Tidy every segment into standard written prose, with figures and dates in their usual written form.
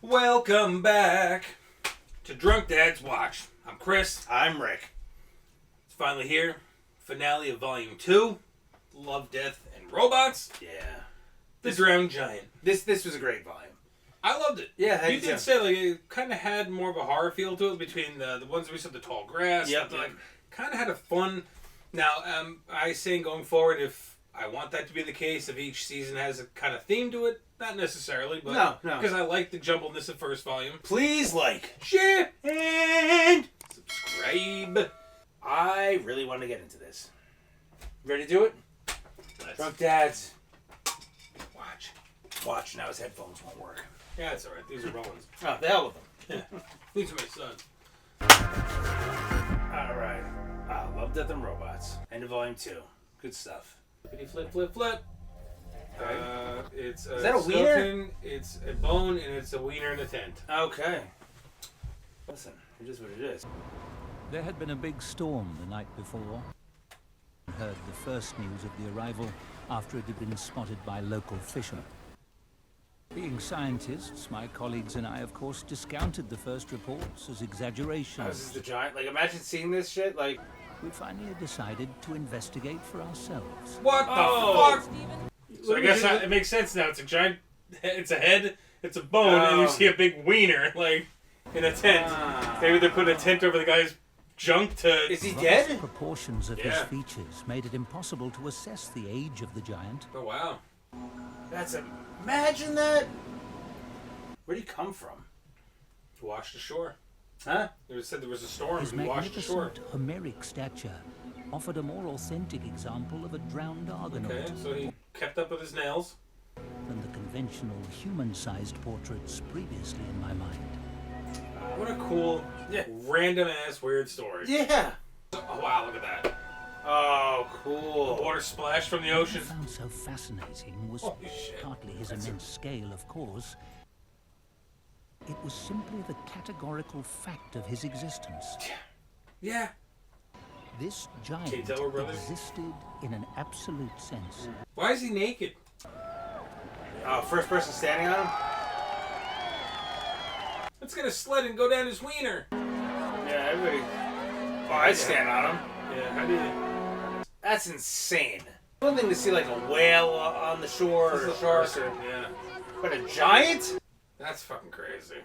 Welcome back to Drunk Dad's Watch. I'm Chris. I'm Rick. It's finally here. Finale of Volume 2. Love, Death, and Robots. Yeah. The Drowned Giant. This was a great volume. I loved it. Yeah, you did say like it kind of had more of a horror feel to it between the ones we said, the tall grass. Yep. Like, kind of had a fun. Now, I saying going forward, if I want that to be the case, if each season has a kind of theme to it, not necessarily, but no, because I like the jumbledness of first volume. Please share, and subscribe. I really want to get into this. Ready to do it? Drunk Dad's Watch. Now his headphones won't work. Yeah, it's alright. These are Rollins. Oh, the hell with them. Yeah. These are my sons. Alright. Love, Death, and Robots. End of Volume 2. Good stuff. Flip. Okay. It's a Is that a wiener? skeleton, it's a bone, and it's a wiener in a tent. Okay. Listen, it is what it is. There had been a big storm the night before. I heard the first news of the arrival after it had been spotted by local fishermen. Being scientists, my colleagues and I, of course, discounted the first reports as exaggerations. This is the giant. Like, imagine seeing this shit. Like, We finally decided to investigate for ourselves. What the fuck? So I guess it makes sense now. It's a giant. It's a head. It's a bone, and you see a big wiener, like in a tent. Maybe they put a tent over the guy's junk to. Is he The dead? vast proportions of his Yeah. features made it impossible to assess the age of the giant. Oh wow! Imagine that. Where'd he come from? Washed ashore. Huh? It said there was a storm. His He washed ashore. magnificent Homeric stature offered a more authentic example of a drowned Argonaut Okay, so he kept up with his nails. than the conventional human-sized portraits previously in my mind. What a cool, random ass weird story. Yeah. Oh wow! Look at that. Oh, The cool. water splash from the What I ocean. found so fascinating was Holy shit. partly his immense scale, of course. It was simply the categorical fact of his existence. Yeah. This giant Can't tell we're brothers. existed in an absolute sense. Why is he naked? First person standing on him? Let's get a sled and go down his wiener. Yeah, everybody. Oh, I'd stand on him. Yeah. How do you? That's insane. One thing to see like a whale on the shore or a shark, Yeah. but a giant? That's fucking crazy.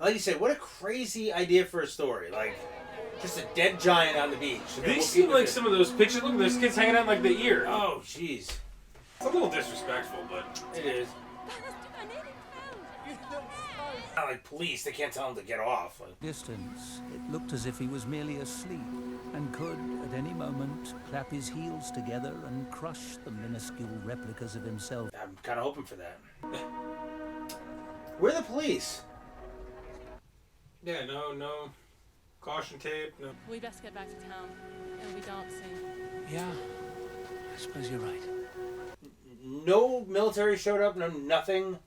Like you say, what a crazy idea for a story. Like, just a dead giant on the beach. These seem like some of those pictures. Look, there's kids hanging out like the ear. Oh, jeez. It's a little disrespectful, but It is. Not like police, they can't tell him to get off. Like, Distance, it looked as if he was merely asleep and could, at any moment, clap his heels together and crush the minuscule replicas of himself. I'm kind of hoping for that. Where are the police? yeah, no caution tape. No. We best get back to town. It'll be dark soon. Yeah, I suppose you're right. No military showed up, no nothing.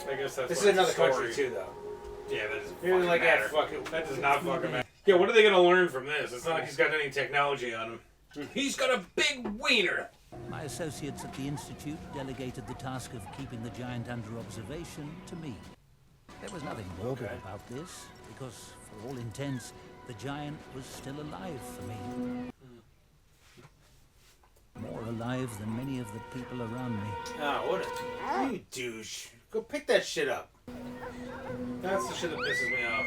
I guess that's. This is why it's a another story. country too, though. Yeah, that doesn't You're fucking like, matter. fuck it. That does not fucking matter. Yeah, what are they gonna learn from this? It's not like he's got any technology on him. He's got a big wiener. My associates at the Institute delegated the task of keeping the giant under observation to me. There was nothing morbid about this, because, for all intents, the giant was still alive for me. More alive than many of the people around me. Oh, what you douche. Go pick that shit up. That's the shit that pisses me off.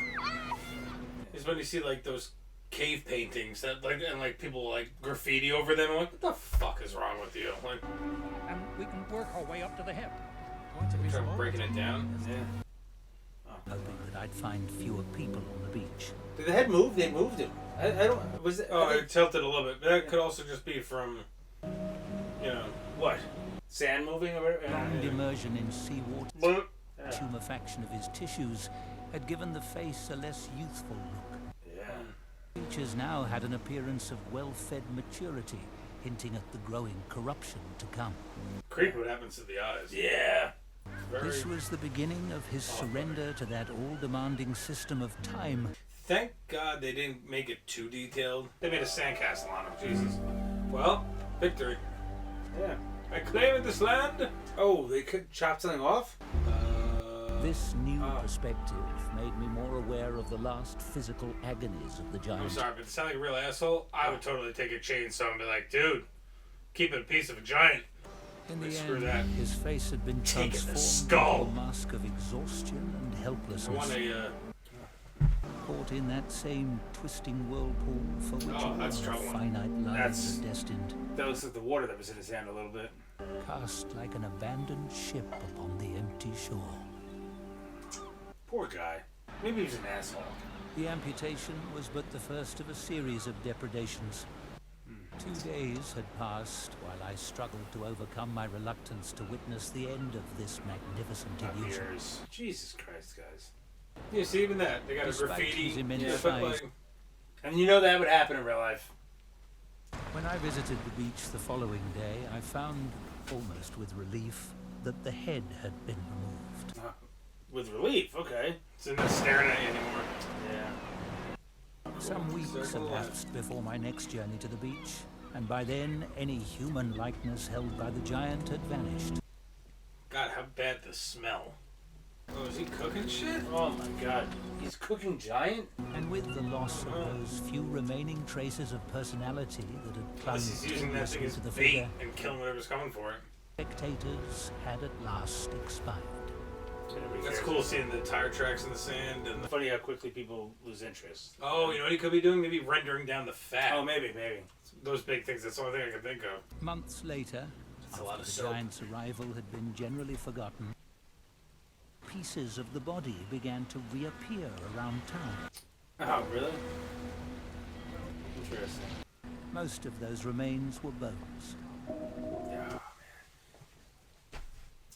Is when you see like those cave paintings that like and like people like graffiti over them. I'm like, what the fuck is wrong with you? Like, And we can work our way up to the hip. try breaking it down. Yeah. Hoping that I'd find fewer people on the beach. Did the head move? They moved him. I don't. Was it? Oh, I think- it tilted a little bit. That could also just be from, what? Sand moving or whatever? Prolonged immersion in seawater, But tumefaction of his tissues, had given the face a less youthful look. Yeah. Features now had an appearance of well-fed maturity, hinting at the growing corruption to come. creep what happens to the eyes. Yeah. Very. This was the beginning of his surrender to that all-demanding system of time. Thank God they didn't make it too detailed. They made a sandcastle on him. Jesus. Well, victory. Yeah. I claim this land. Oh, they could chop something off? This new perspective made me more aware of the last physical agonies of the giant. I'm sorry, but to sound like a real asshole, I would totally take a chainsaw and be like, dude, keep it a piece of a giant. In the Screw end, that. his face had been Taking the transformed skull. into a mask of exhaustion and I helplessness. want a, Caught in that same twisting whirlpool for which Oh, all that's our trouble. finite That's- lives are destined. That looks like the water that was in his hand a little bit. Cast like an abandoned ship upon the empty shore. Poor guy. Maybe he was an asshole. The amputation was but the first of a series of depredations. 2 days had passed while I struggled to overcome my reluctance to witness the end of this magnificent illusion. Years. Jesus Christ, guys. yeah, see, even that. They got Despite a graffiti. his immense but, size. like, And you know that would happen in real life. When I visited the beach the following day, I found, almost with relief, that the head had been removed. With relief, okay. it's not staring at you anymore. Yeah. Some weeks Circle elapsed before my next journey to the beach, and by then any human likeness held by the giant had vanished. God, how bad the smell. Oh, is he cooking shit? Oh my God. He's cooking giant? And with the loss of those few remaining traces of personality that had clung Unless he's using that thing tenuously as to the bait figure, and killing whatever's coming for it. spectators had at last expired. That's cool seeing the tire tracks in the sand and the... Funny how quickly people lose interest. Oh, you know what he could be doing? Maybe rendering down the fat. Oh, maybe. Those big things, that's the only thing I can think of. Months later, a lot after of the soap. giant's arrival had been generally forgotten, pieces of the body began to reappear around town. Oh, really? Interesting. Most of those remains were bones. Yeah.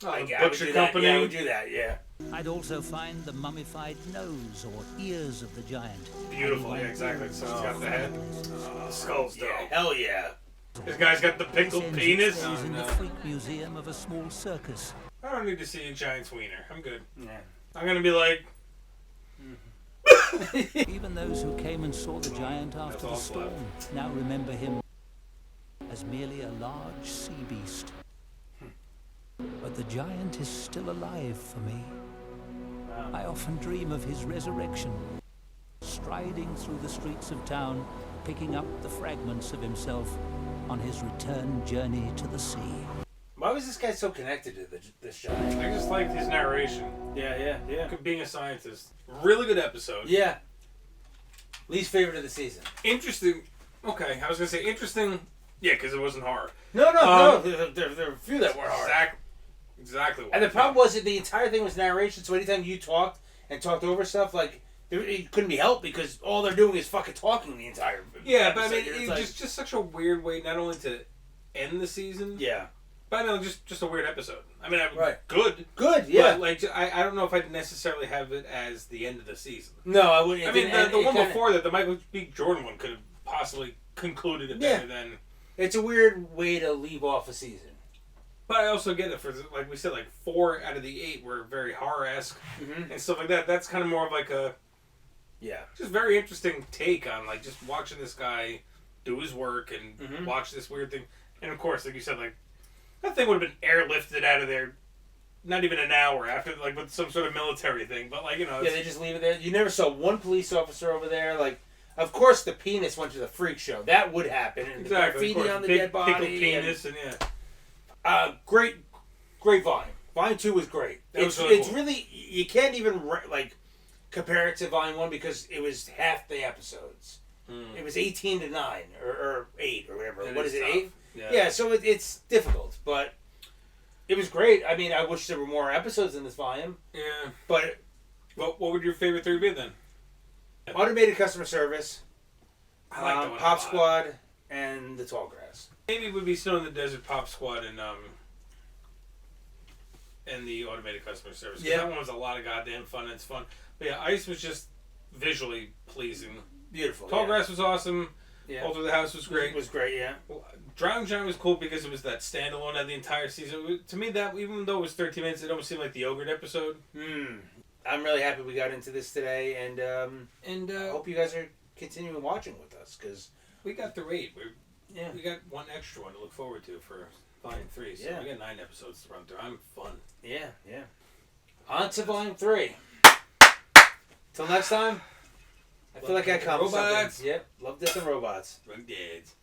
Oh, I the would butcher do that. company. Yeah, I would do that, yeah. I'd also find the mummified nose or ears of the giant. Beautiful, yeah, exactly. So he's got the head. The skull's dope. Yeah, hell yeah. This guy's got the pickled Ends penis. its days in the freak museum of a small circus. I don't need to see a giant's wiener. I'm good. Yeah. I'm gonna be like, Even those who came and saw the giant after the all storm now remember him as merely a large sea beast. But the giant is still alive for me. I often dream of his resurrection, striding through the streets of town, picking up the fragments of himself on his return journey to the sea. Why was this guy so connected to this giant? I just liked his narration. Yeah. Being a scientist. Really good episode. Yeah. Least favorite of the season. Interesting. Okay, I was gonna say interesting. Yeah, because it wasn't horror. No. There were a few that were hard. Exactly. What And the problem was that the entire thing was narration, so anytime you talked over stuff, like, it couldn't be helped because all they're doing is fucking talking the entire Yeah, but I episode. mean, It's it's like, just such a weird way not only to end the season, yeah. but I know just a weird episode. I mean, Right. good. Good, yeah. But, like, I don't know if I'd necessarily have it as the end of the season. No, I wouldn't. I mean, the one before that, the Michael B. Jordan one, could have possibly concluded it better than... It's a weird way to leave off a season. But I also get it for, like we said, like 4 out of the 8 were very horror-esque and stuff like that. That's kind of more of like a just very interesting take on like just watching this guy do his work and watch this weird thing. And of course, like you said, like that thing would have been airlifted out of there not even an hour after, like with some sort of military thing. But like, you know, they just leave it there. You never saw one police officer over there. Like, of course, the penis went to the freak show. That would happen. And exactly. the graffiti on the dead body. Pickled penis and Great volume. Volume 2 was great. It's cool. really, you can't even like compare it to Volume 1 because it was half the episodes. It was 18 to 9 or 8 or whatever. What is it, 8? Yeah, so it's difficult, but it was great. I mean, I wish there were more episodes in this volume. Yeah. But what would your favorite 3 be then? Automated customer service, I like that one Pop a lot. Squad, and the Tall Grass. Maybe it would be Snow in the Desert, Pop Squad, and the Automated Customer Service. 'Cause that one was a lot of goddamn fun. And it's fun. But yeah, Ice was just visually pleasing. Beautiful. Tall Grass was awesome. Yeah. All Through the House was great. It was great, yeah. Drowning Giant was cool because it was that standalone of the entire season. To me, that even though it was 13 minutes, it almost seemed like the Yogurt episode. I'm really happy we got into this today, and I hope you guys are continuing watching with us because we got through 8. Yeah. We got one extra one to look forward to for Volume 3. So we got 9 episodes to run through. I'm fun. Yeah. On to volume 3. Till next time. I feel like I come robots. Yep. Love Death and Robots. Drug dads.